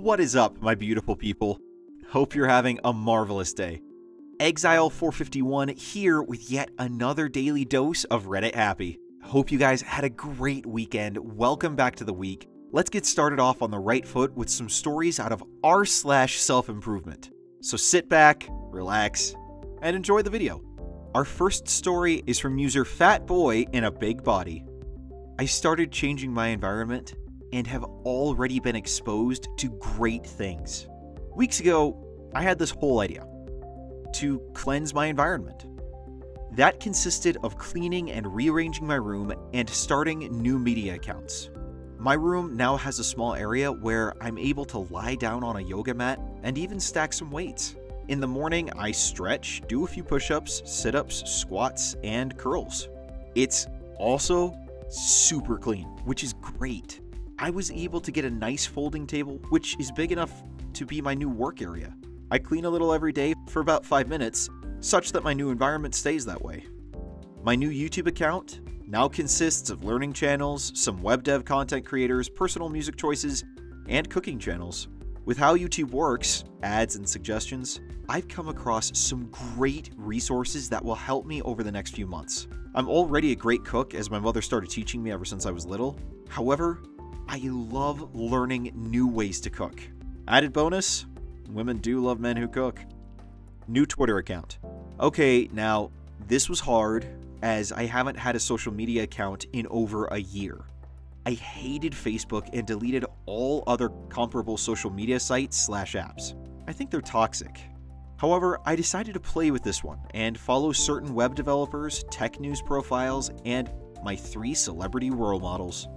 What is up, my beautiful people? Hope you're having a marvelous day. Exile451 here with yet another daily dose of Reddit Happy. Hope you guys had a great weekend. Welcome back to the week. Let's get started off on the right foot with some stories out of r/self-improvement. So sit back, relax, and enjoy the video. Our first story is from user Fat Boy in a Big Body. I started changing my environment and have already been exposed to great things. Weeks ago, I had this whole idea to cleanse my environment. That consisted of cleaning and rearranging my room and starting new media accounts. My room now has a small area where I'm able to lie down on a yoga mat and even stack some weights. In the morning, I stretch, do a few push-ups, sit-ups, squats, and curls. It's also super clean, which is great. I was able to get a nice folding table, which is big enough to be my new work area. I clean a little every day for about 5 minutes, such that my new environment stays that way. My new YouTube account now consists of learning channels, some web dev content creators, personal music choices, and cooking channels. With how YouTube works, ads and suggestions, I've come across some great resources that will help me over the next few months. I'm already a great cook, as my mother started teaching me ever since I was little. However, I love learning new ways to cook. Added bonus, women do love men who cook. New Twitter account. Okay, now, this was hard, as I haven't had a social media account in over a year. I hated Facebook and deleted all other comparable social media sites/apps. I think they're toxic. However, I decided to play with this one and follow certain web developers, tech news profiles, and my 3 celebrity role models.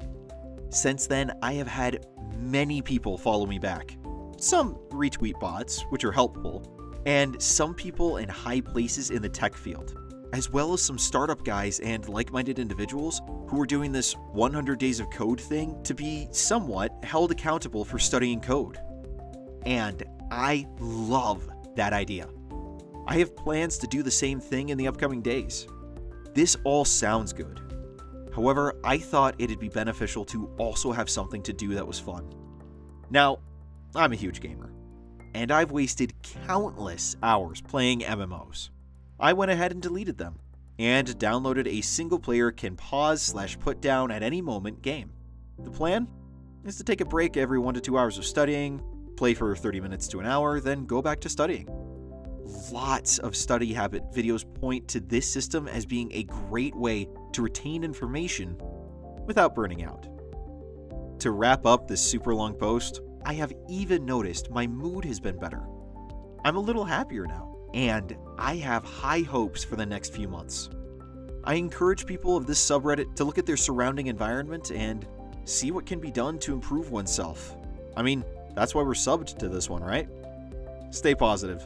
Since then, I have had many people follow me back. Some retweet bots, which are helpful, and some people in high places in the tech field, as well as some startup guys and like-minded individuals who are doing this 100 days of code thing to be somewhat held accountable for studying code. And I love that idea. I have plans to do the same thing in the upcoming days. This all sounds good. However, I thought it'd be beneficial to also have something to do that was fun. Now, I'm a huge gamer, and I've wasted countless hours playing MMOs. I went ahead and deleted them, and downloaded a single-player can pause/put down at any moment game. The plan is to take a break every 1 to 2 hours of studying, play for 30 minutes to an hour, then go back to studying. Lots of study habit videos point to this system as being a great way to retain information without burning out. To wrap up this super long post, I have even noticed my mood has been better. I'm a little happier now, and I have high hopes for the next few months. I encourage people of this subreddit to look at their surrounding environment and see what can be done to improve oneself. I mean, that's why we're subbed to this one, right? Stay positive.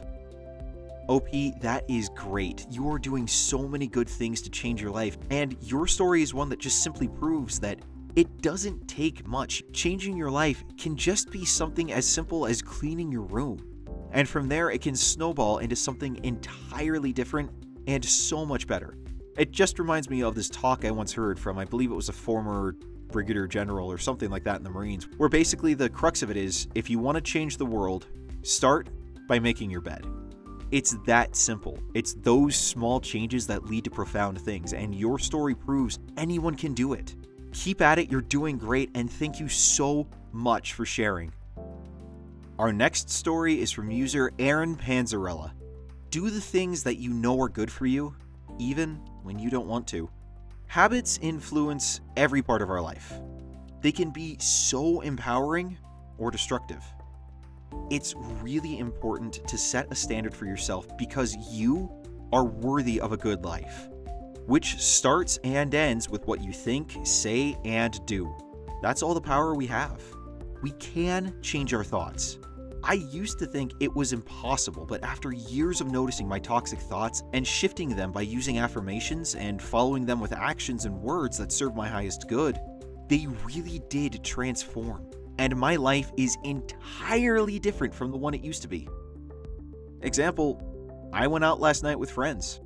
OP, that is great. You are doing so many good things to change your life, and your story is one that just simply proves that it doesn't take much. Changing your life can just be something as simple as cleaning your room. And from there, it can snowball into something entirely different and so much better. It just reminds me of this talk I once heard from, I believe it was a former brigadier general or something like that in the Marines, where basically the crux of it is, if you want to change the world, start by making your bed. It's that simple. It's those small changes that lead to profound things, and your story proves anyone can do it. Keep at it, you're doing great, and thank you so much for sharing. Our next story is from user Aaron Panzarella. Do the things that you know are good for you, even when you don't want to. Habits influence every part of our life. They can be so empowering or destructive. It's really important to set a standard for yourself because you are worthy of a good life, which starts and ends with what you think, say, and do. That's all the power we have. We can change our thoughts. I used to think it was impossible, but after years of noticing my toxic thoughts and shifting them by using affirmations and following them with actions and words that serve my highest good, they really did transform. And my life is entirely different from the one it used to be. Example, I went out last night with friends.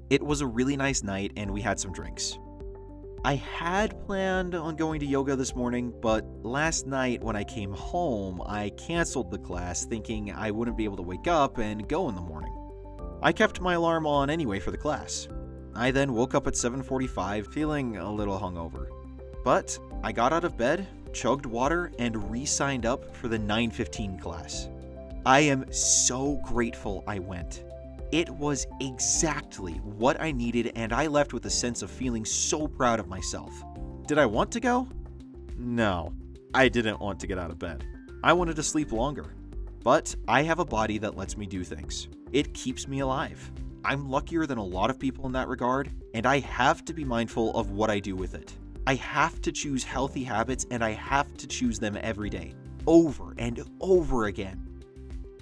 It was a really nice night and we had some drinks. I had planned on going to yoga this morning, but last night when I came home, I canceled the class thinking I wouldn't be able to wake up and go in the morning. I kept my alarm on anyway for the class. I then woke up at 7:45 feeling a little hungover. But I got out of bed, chugged water, and re-signed up for the 9:15 class. I am so grateful I went. It was exactly what I needed, and I left with a sense of feeling so proud of myself. Did I want to go? No, I didn't want to get out of bed. I wanted to sleep longer. But I have a body that lets me do things. It keeps me alive. I'm luckier than a lot of people in that regard, and I have to be mindful of what I do with it. I have to choose healthy habits, and I have to choose them every day, over and over again.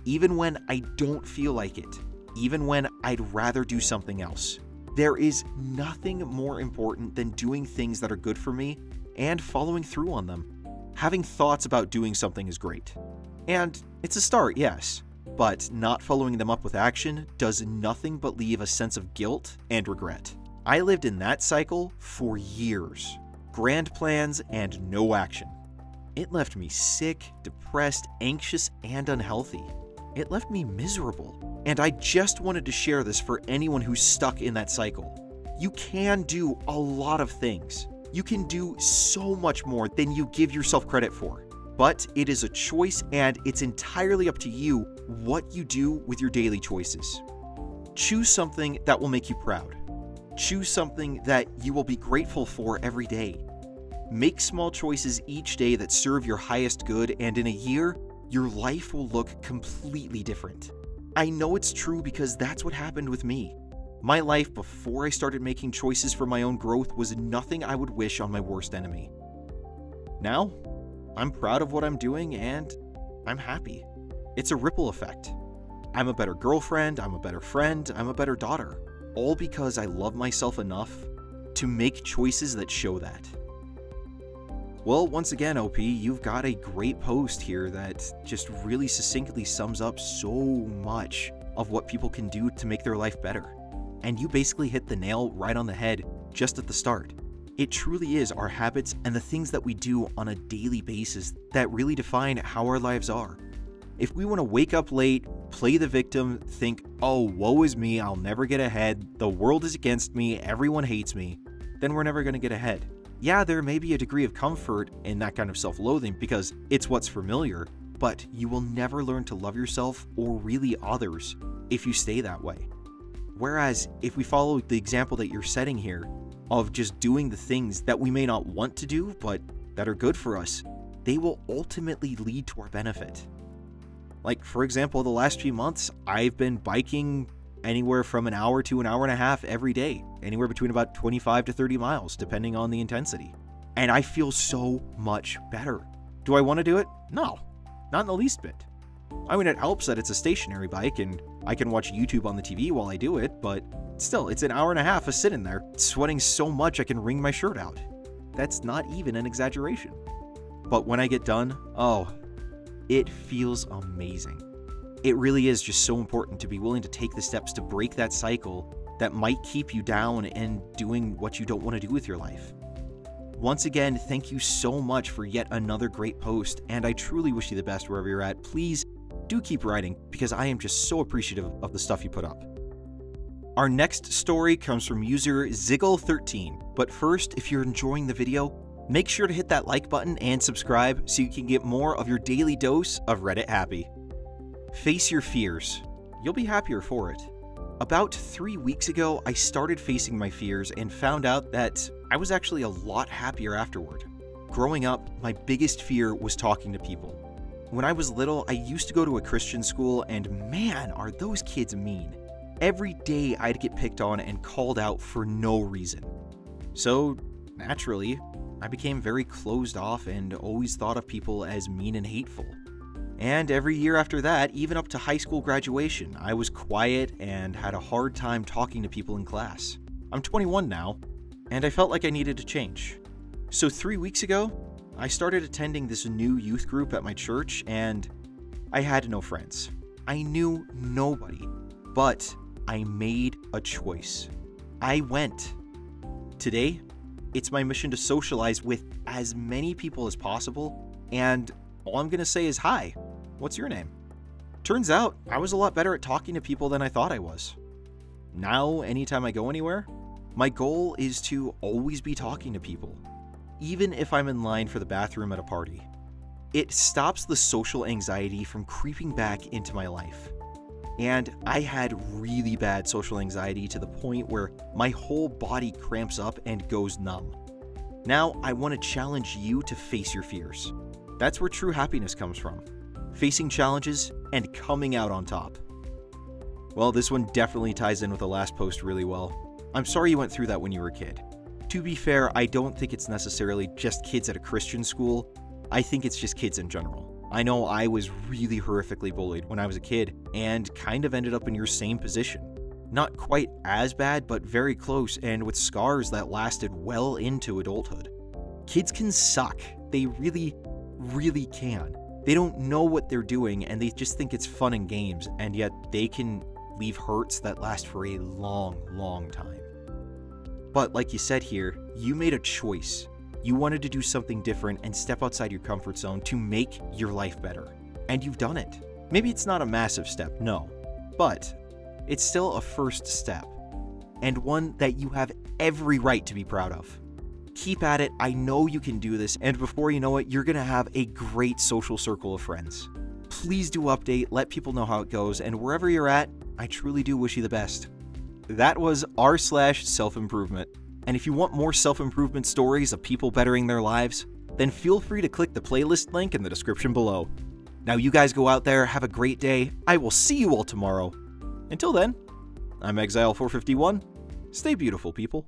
Even when I don't feel like it, even when I'd rather do something else. There is nothing more important than doing things that are good for me and following through on them. Having thoughts about doing something is great. And it's a start, yes, but not following them up with action does nothing but leave a sense of guilt and regret. I lived in that cycle for years. Grand plans and no action. It left me sick, depressed, anxious, and unhealthy. It left me miserable. And I just wanted to share this for anyone who's stuck in that cycle. You can do a lot of things. You can do so much more than you give yourself credit for. But it is a choice, and it's entirely up to you what you do with your daily choices. Choose something that will make you proud. Choose something that you will be grateful for every day. Make small choices each day that serve your highest good, and in a year, your life will look completely different. I know it's true because that's what happened with me. My life before I started making choices for my own growth was nothing I would wish on my worst enemy. Now, I'm proud of what I'm doing and I'm happy. It's a ripple effect. I'm a better girlfriend, I'm a better friend, I'm a better daughter. All because I love myself enough to make choices that show that. Well, once again, OP, you've got a great post here that just really succinctly sums up so much of what people can do to make their life better. And you basically hit the nail right on the head just at the start. It truly is our habits and the things that we do on a daily basis that really define how our lives are. If we want to wake up late, play the victim, think, oh, woe is me, I'll never get ahead, the world is against me, everyone hates me, then we're never going to get ahead. Yeah, there may be a degree of comfort in that kind of self-loathing because it's what's familiar, but you will never learn to love yourself or really others if you stay that way. Whereas if we follow the example that you're setting here of just doing the things that we may not want to do, but that are good for us, they will ultimately lead to our benefit. Like, for example, the last few months, I've been biking anywhere from an hour to an hour and a half every day, anywhere between about 25 to 30 miles, depending on the intensity. And I feel so much better. Do I want to do it? No, not in the least bit. I mean, it helps that it's a stationary bike and I can watch YouTube on the TV while I do it, but still, it's an hour and a half of sitting there, sweating so much I can wring my shirt out. That's not even an exaggeration. But when I get done, oh, it feels amazing. It really is just so important to be willing to take the steps to break that cycle that might keep you down and doing what you don't want to do with your life. Once again, thank you so much for yet another great post, and I truly wish you the best wherever you're at. Please do keep writing because I am just so appreciative of the stuff you put up. Our next story comes from user Ziggle13, but first, if you're enjoying the video, make sure to hit that like button and subscribe so you can get more of your daily dose of Reddit Happy. Face your fears. You'll be happier for it. About 3 weeks ago, I started facing my fears and found out that I was actually a lot happier afterward. Growing up, my biggest fear was talking to people. When I was little, I used to go to a Christian school, and man, are those kids mean. Every day I'd get picked on and called out for no reason. So, naturally, I became very closed off and always thought of people as mean and hateful. And every year after that, even up to high school graduation, I was quiet and had a hard time talking to people in class. I'm 21 now, and I felt like I needed to change. So 3 weeks ago, I started attending this new youth group at my church, and I had no friends. I knew nobody, but I made a choice. I went. Today, It's my mission to socialize with as many people as possible, and all I'm gonna say is hi. What's your name? Turns out, I was a lot better at talking to people than I thought I was. Now, anytime I go anywhere, my goal is to always be talking to people, even if I'm in line for the bathroom at a party. It stops the social anxiety from creeping back into my life. And I had really bad social anxiety to the point where my whole body cramps up and goes numb. Now, I want to challenge you to face your fears. That's where true happiness comes from. Facing challenges and coming out on top. Well, this one definitely ties in with the last post really well. I'm sorry you went through that when you were a kid. To be fair, I don't think it's necessarily just kids at a Christian school. I think it's just kids in general. I know I was really horrifically bullied when I was a kid and kind of ended up in your same position. Not quite as bad, but very close, and with scars that lasted well into adulthood. Kids can suck. They really, really can. They don't know what they're doing and they just think it's fun and games, and yet they can leave hurts that last for a long, long time. But like you said here, you made a choice. You wanted to do something different and step outside your comfort zone to make your life better. And you've done it. Maybe it's not a massive step, no. But it's still a first step. And one that you have every right to be proud of. Keep at it, I know you can do this, and before you know it, you're gonna have a great social circle of friends. Please do update, let people know how it goes, and wherever you're at, I truly do wish you the best. That was r/self-improvement. And if you want more self-improvement stories of people bettering their lives, then feel free to click the playlist link in the description below. Now you guys go out there, have a great day. I will see you all tomorrow. Until then, I'm Exile451. Stay beautiful, people.